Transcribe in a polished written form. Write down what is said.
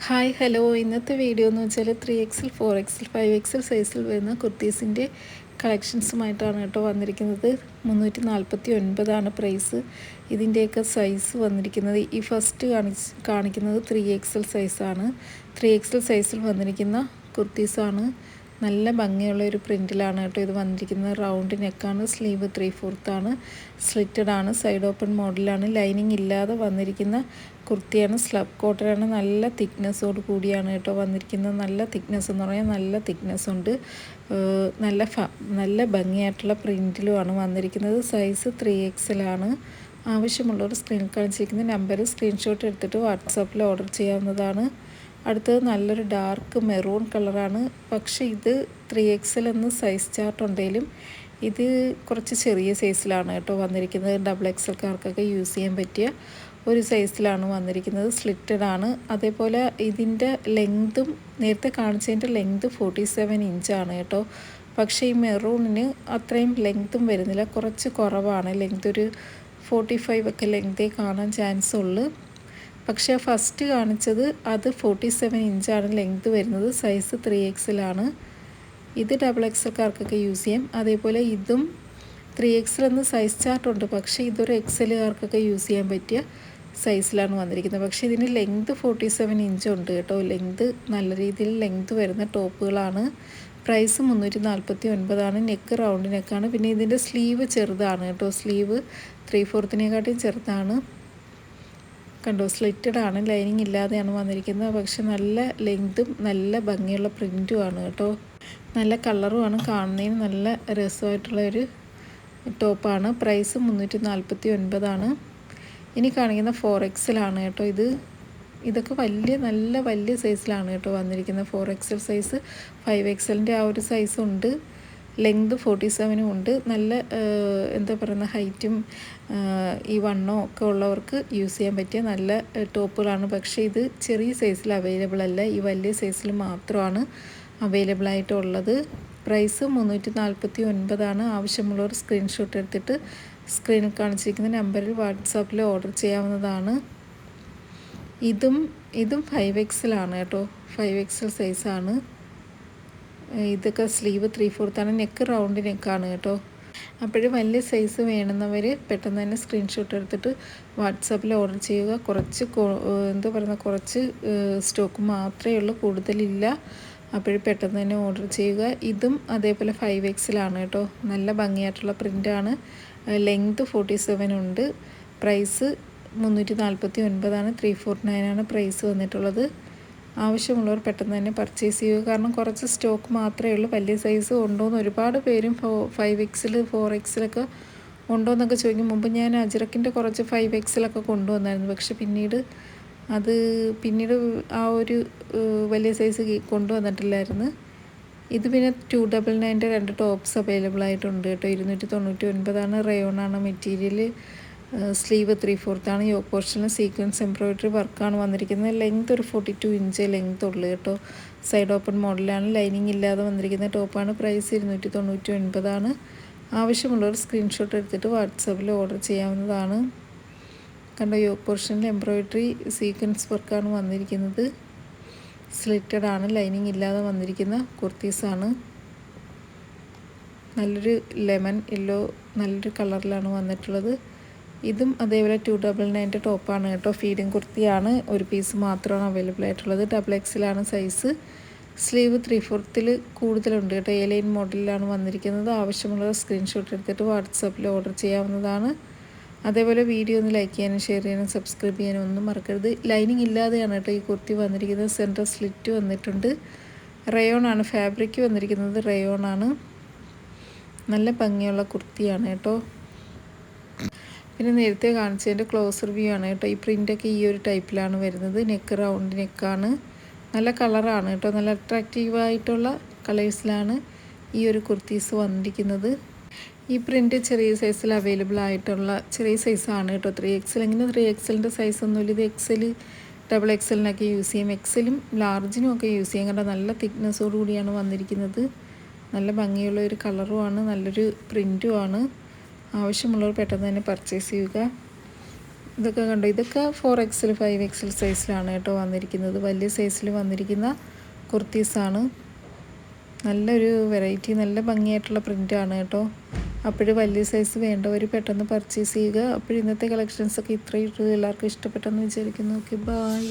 Hi hello ഇന്നത്തെ video എന്ന് വെച്ചാൽ 3XL 4XL 5XL സൈസിൽ വരുന്ന കുർത്തീസിൻ്റെ കളക്ഷൻസുമായിട്ടാണ് കേട്ടോ വന്നിരിക്കുന്നത്. 349 പ്രൈസ്. ഇതിൻ്റെയൊക്കെ സൈസ് വന്നിരിക്കുന്നത് ഈ ഫസ്റ്റ് കാണിക്കുന്നത് 3XL സൈസാണ്. 3XL സൈസിൽ വന്നിരിക്കുന്ന കുർത്തീസാണ്. നല്ല ഭംഗിയുള്ള ഒരു പ്രിൻറ്റിലാണ് കേട്ടോ ഇത് വന്നിരിക്കുന്നത്. റൗണ്ട് നെക്കാണ്, സ്ലീവ് 3/4 സ്ലിറ്റഡ് ആണ്, സൈഡ് ഓപ്പൺ മോഡലാണ്, ലൈനിങ് ഇല്ലാതെ വന്നിരിക്കുന്ന കുർത്തിയാണ്. സ്ലബ് കോട്ടനാണ്, നല്ല തിക്നെസ്സോട് കൂടിയാണ് കേട്ടോ വന്നിരിക്കുന്നത്. നല്ല തിക്നെസ് എന്ന് പറഞ്ഞാൽ നല്ല തിക്നെസ് ഉണ്ട്. നല്ല ഭംഗിയായിട്ടുള്ള പ്രിൻറ്റിലുമാണ് വന്നിരിക്കുന്നത്. സൈസ് 3XL ആണ്. ആവശ്യമുള്ളവർ സ്ക്രീനിൽ കാണിച്ചിരിക്കുന്ന നമ്പറിൽ സ്ക്രീൻഷോട്ട് എടുത്തിട്ട് വാട്സാപ്പിൽ ഓർഡർ ചെയ്യാവുന്നതാണ്. അടുത്തത് നല്ലൊരു ഡാർക്ക് മെറൂൺ കളറാണ്. പക്ഷേ ഇത് 3XL എന്ന് സൈസ് ചാർട്ട് ഉണ്ടെങ്കിലും ഇത് കുറച്ച് ചെറിയ സൈസിലാണ് കേട്ടോ വന്നിരിക്കുന്നത്. XXLക്കാർക്കൊക്കെ യൂസ് ചെയ്യാൻ പറ്റിയ ഒരു സൈസിലാണ് വന്നിരിക്കുന്നത്. സ്ലിറ്റഡ് ആണ്. അതേപോലെ ഇതിൻ്റെ ലെങ്തും നേരത്തെ കാണിച്ചതിൻ്റെ ലെങ്ത് 47 ഇഞ്ചാണ് കേട്ടോ. പക്ഷേ ഈ മെറൂണിന് അത്രയും ലെങ്തും വരുന്നില്ല, കുറച്ച് കുറവാണ് ലെങ്ത്. ഒരു 45 ഒക്കെ ലെങ്തേ കാണാൻ ചാൻസ് ഉള്ളൂ. പക്ഷേ ഫസ്റ്റ് കാണിച്ചത് അത് 47 ഇഞ്ചാണ് ലെങ്ത് വരുന്നത്. സൈസ് 3XL ആണ്. ഇത് XXLക്കാർക്കൊക്കെ യൂസ് ചെയ്യാം. അതേപോലെ ഇതും 3XL എന്ന് സൈസ് ചാർട്ടുണ്ട്, പക്ഷേ ഇതൊരു XLകാർക്കൊക്കെ യൂസ് ചെയ്യാൻ പറ്റിയ സൈസിലാണ് വന്നിരിക്കുന്നത്. പക്ഷേ ഇതിന് ലെങ്ത് 47 ഇഞ്ചുണ്ട് കേട്ടോ. ലെങ്ത് നല്ല രീതിയിൽ ലെങ്ത് വരുന്ന ടോപ്പുകളാണ്. പ്രൈസ് 349 നെക്ക് റൗണ്ട് നെക്കാണ്. പിന്നെ ഇതിൻ്റെ സ്ലീവ് ചെറുതാണ് കേട്ടോ. സ്ലീവ് 3/4 ചെറുതാണ്. കണ്ടോ, സ്ലിറ്റഡ് ആണ്, ലൈനിങ് ഇല്ലാതെയാണ് വന്നിരിക്കുന്നത്. പക്ഷെ നല്ല ലെങ്തും നല്ല ഭംഗിയുള്ള പ്രിൻറ്റുമാണ് കേട്ടോ. നല്ല കളറുമാണ്, കാണുന്നതിന് നല്ല രസമായിട്ടുള്ള ഒരു ടോപ്പാണ്. പ്രൈസ് 349. ഇനി കാണിക്കുന്ന 4XL ആണ് കേട്ടോ. ഇതൊക്കെ നല്ല വലിയ സൈസിലാണ് കേട്ടോ വന്നിരിക്കുന്നത്. 4XL സൈസ്, 5XLൻ്റെ ആ ഒരു സൈസുണ്ട്. ലെങ്ത് 47 ഉണ്ട്. നല്ല എന്താ പറയുന്ന ഹൈറ്റും ഈ വണ്ണോ ഒക്കെ ഉള്ളവർക്ക് യൂസ് ചെയ്യാൻ പറ്റിയ നല്ല ടോപ്പുകളാണ്. പക്ഷേ ഇത് ചെറിയ സൈസിൽ അവൈലബിൾ അല്ല, ഈ വലിയ സൈസിൽ മാത്രമാണ് അവൈലബിൾ ആയിട്ടുള്ളത്. പ്രൈസ് 349. ആവശ്യമുള്ളവർ സ്ക്രീൻഷോട്ട് എടുത്തിട്ട് സ്ക്രീനിൽ കാണിച്ചിരിക്കുന്ന നമ്പറിൽ വാട്സാപ്പിൽ ഓർഡർ ചെയ്യാവുന്നതാണ്. ഇതും 5XL ആണ് കേട്ടോ. 5XL സൈസാണ്. ഇതൊക്കെ സ്ലീവ് 3/4 നെക്ക് റൗണ്ട് നെക്കാണ് കേട്ടോ. അപ്പോഴും വലിയ സൈസ് വേണമെന്നവർ പെട്ടെന്ന് തന്നെ സ്ക്രീൻഷോട്ട് എടുത്തിട്ട് വാട്സാപ്പിൽ ഓർഡർ ചെയ്യുക. കുറച്ച് സ്റ്റോക്ക് മാത്രമേ ഉള്ളൂ, കൂടുതലില്ല. അപ്പോഴും പെട്ടെന്ന് തന്നെ ഓർഡർ ചെയ്യുക. ഇതും അതേപോലെ 5XL ആണ് കേട്ടോ. നല്ല ഭംഗിയായിട്ടുള്ള പ്രിൻ്റാണ്. ലെങ്ത് 47 ഉണ്ട്. പ്രൈസ് 349. 349 പ്രൈസ് വന്നിട്ടുള്ളത്. ആവശ്യമുള്ളവർ പെട്ടെന്ന് തന്നെ പർച്ചേസ് ചെയ്യുക. കാരണം കുറച്ച് സ്റ്റോക്ക് മാത്രമേ ഉള്ളൂ. വലിയ സൈസ് ഉണ്ടോയെന്ന് ഒരുപാട് പേരും 5XL 4XL ഒക്കെ ഉണ്ടോയെന്നൊക്കെ ചോദിക്കും. മുമ്പ് ഞാൻ അജ്രക്കിൻ്റെ കുറച്ച് 5XL ഒക്കെ കൊണ്ടുവന്നായിരുന്നു. പക്ഷെ പിന്നീട് ആ ഒരു വലിയ സൈസ് കൊണ്ടുവന്നിട്ടില്ലായിരുന്നു. ഇത് പിന്നെ 299 2 ടോപ്സ് അവൈലബിൾ ആയിട്ടുണ്ട് കേട്ടോ. 299. റയോണാണ് മെറ്റീരിയൽ. സ്ലീവ് 3/4 യോക്ക് പോർഷനിൽ സീക്വൻസ് എംബ്രോയിഡറി വർക്കാണ് വന്നിരിക്കുന്നത്. ലെങ്ത് ഒരു 42 ഇഞ്ച് ലെങ്ത് ഉള്ളു കേട്ടോ. സൈഡ് ഓപ്പൺ മോഡലാണ്, ലൈനിങ് ഇല്ലാതെ വന്നിരിക്കുന്ന ടോപ്പാണ്. പ്രൈസ് 299. ആവശ്യമുള്ളവർ സ്ക്രീൻഷോട്ട് എടുത്തിട്ട് വാട്സാപ്പിൽ ഓർഡർ ചെയ്യാവുന്നതാണ്. കണ്ടോ, യോക്ക് പോർഷനിൽ എംബ്രോയിഡറി സീക്വൻസ് വർക്കാണ് വന്നിരിക്കുന്നത്. സ്ലിറ്റഡ് ആണ്, ലൈനിങ് ഇല്ലാതെ വന്നിരിക്കുന്ന കുർത്തീസാണ്. നല്ലൊരു ലെമൺ യെല്ലോ നല്ലൊരു കളറിലാണ് വന്നിട്ടുള്ളത്. ഇതും അതേപോലെ 299 ടോപ്പാണ് കേട്ടോ. ഫീഡിങ് കുർത്തിയാണ്. ഒരു പീസ് മാത്രമാണ് അവൈലബിൾ ആയിട്ടുള്ളത്. XXL ആണ് സൈസ്. സ്ലീവ് 3/4 കൂടുതലുണ്ട് കേട്ടോ. ലൈൻ മോഡലിലാണ് വന്നിരിക്കുന്നത്. ആവശ്യമുള്ള സ്ക്രീൻഷോട്ട് എടുത്തിട്ട് വാട്സാപ്പിൽ ഓർഡർ ചെയ്യാവുന്നതാണ്. അതേപോലെ വീഡിയോ ഒന്ന് ലൈക്ക് ചെയ്യാനും ഷെയർ ചെയ്യാനും സബ്സ്ക്രൈബ് ചെയ്യാനും ഒന്നും മറക്കരുത്. ലൈനിങ് ഇല്ലാതെയാണ് കേട്ടോ ഈ കുർത്തി വന്നിരിക്കുന്നത്. സെൻറ്റർ സ്ലിറ്റ് വന്നിട്ടുണ്ട്. റയോൺ ആണ് ഫാബ്രിക് വന്നിരിക്കുന്നത്. റയോൺ ആണ്. നല്ല ഭംഗിയുള്ള കുർത്തിയാണ് കേട്ടോ. പിന്നെ നേരത്തെ കാണിച്ചതിൻ്റെ ക്ലോസ് റിവ്യൂ ആണ് കേട്ടോ. ഈ പ്രിൻ്റൊക്കെ ഈ ഒരു ടൈപ്പിലാണ് വരുന്നത്. നെക്ക് റൗണ്ട് നെക്കാണ്. നല്ല കളറാണ് കേട്ടോ. നല്ല അട്രാക്റ്റീവായിട്ടുള്ള കളേഴ്സിലാണ് ഈ ഒരു കുർത്തീസ് വന്നിരിക്കുന്നത്. ഈ പ്രിൻ്റ് ചെറിയ സൈസിൽ അവൈലബിൾ ആയിട്ടുള്ള ചെറിയ സൈസാണ് കേട്ടോ. 3XL. ഇങ്ങനെ 3XLൻ്റെ സൈസൊന്നുമില്ല. ഇത് XXLനൊക്കെ യൂസ് ചെയ്യും. XLും ലാർജിനും ഒക്കെ യൂസ് ചെയ്യും. കണ്ടോ, നല്ല തിക്നെസ്സോടു കൂടിയാണ് വന്നിരിക്കുന്നത്. നല്ല ഭംഗിയുള്ള ഒരു കളറുമാണ്, നല്ലൊരു പ്രിൻറ്റുമാണ്. ആവശ്യമുള്ളവർ പെട്ടെന്ന് തന്നെ പർച്ചേസ് ചെയ്യുക. ഇതൊക്കെ കണ്ടോ, ഇതൊക്കെ 4XL 5XL സൈസിലാണ് കേട്ടോ വന്നിരിക്കുന്നത്. വലിയ സൈസിൽ വന്നിരിക്കുന്ന കുർത്തീസാണ്. നല്ലൊരു വെറൈറ്റി, നല്ല ഭംഗിയായിട്ടുള്ള പ്രിൻ്റാണ് കേട്ടോ. അപ്പോഴും വലിയ സൈസ് വേണ്ടവർ പെട്ടെന്ന് പർച്ചേസ് ചെയ്യുക. അപ്പോൾ ഇന്നത്തെ കളക്ഷൻസൊക്കെ ഇത്രയും എല്ലാവർക്കും ഇഷ്ടപ്പെട്ടെന്ന് വിചാരിക്കുന്നു. Okay, by.